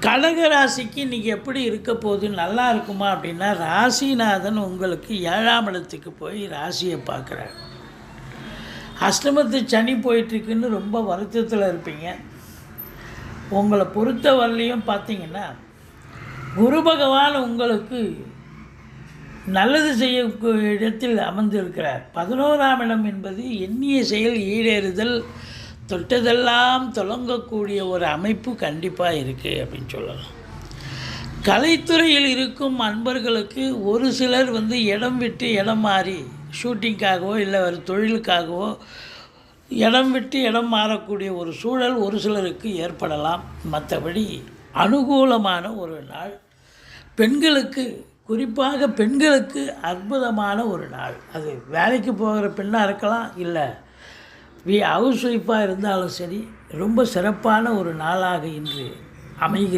கடக ராசிக்கு இன்றைக்கி எப்படி இருக்க போகுது, நல்லா இருக்குமா அப்படின்னா, ராசிநாதன் உங்களுக்கு 7ஆம் இடத்துக்கு போய் ராசியை பார்க்குறார். அஷ்டமத்து சனி போயிட்டுருக்குன்னு ரொம்ப வருத்தத்தில் இருப்பீங்க. உங்களை பொறுத்த வரலையும் பார்த்தீங்கன்னா, குரு பகவான் உங்களுக்கு நல்லது செய்யக்கூடிய இடத்தில் அமர்ந்திருக்கிறார். 11ஆம் இடம் என்பது எண்ணிய செயல் ஈடேறுதல், தொட்டதெல்லாம் தொடங்கக்கூடிய ஒரு அமைப்பு கண்டிப்பாக இருக்குது அப்படின்னு சொல்லலாம். கலைத்துறையில் இருக்கும் அன்பர்களுக்கு ஒரு சிலர் இடம் விட்டு இடம் மாறி ஷூட்டிங்காகவோ இல்லை ஒரு தொழிலுக்காகவோ இடம் விட்டு இடம் மாறக்கூடிய ஒரு சூழல் ஒரு சிலருக்கு ஏற்படலாம். மற்றபடி அனுகூலமான ஒரு நாள். பெண்களுக்கு, குறிப்பாக பெண்களுக்கு அற்புதமான ஒரு நாள். அது வேலைக்கு போகிற பெண்ணாக இருக்கலாம், இல்லை ஹவுஸ் ஒய்ஃபாக இருந்தாலும் சரி, ரொம்ப சிறப்பான ஒரு நாளாக இன்று அமைகிறது.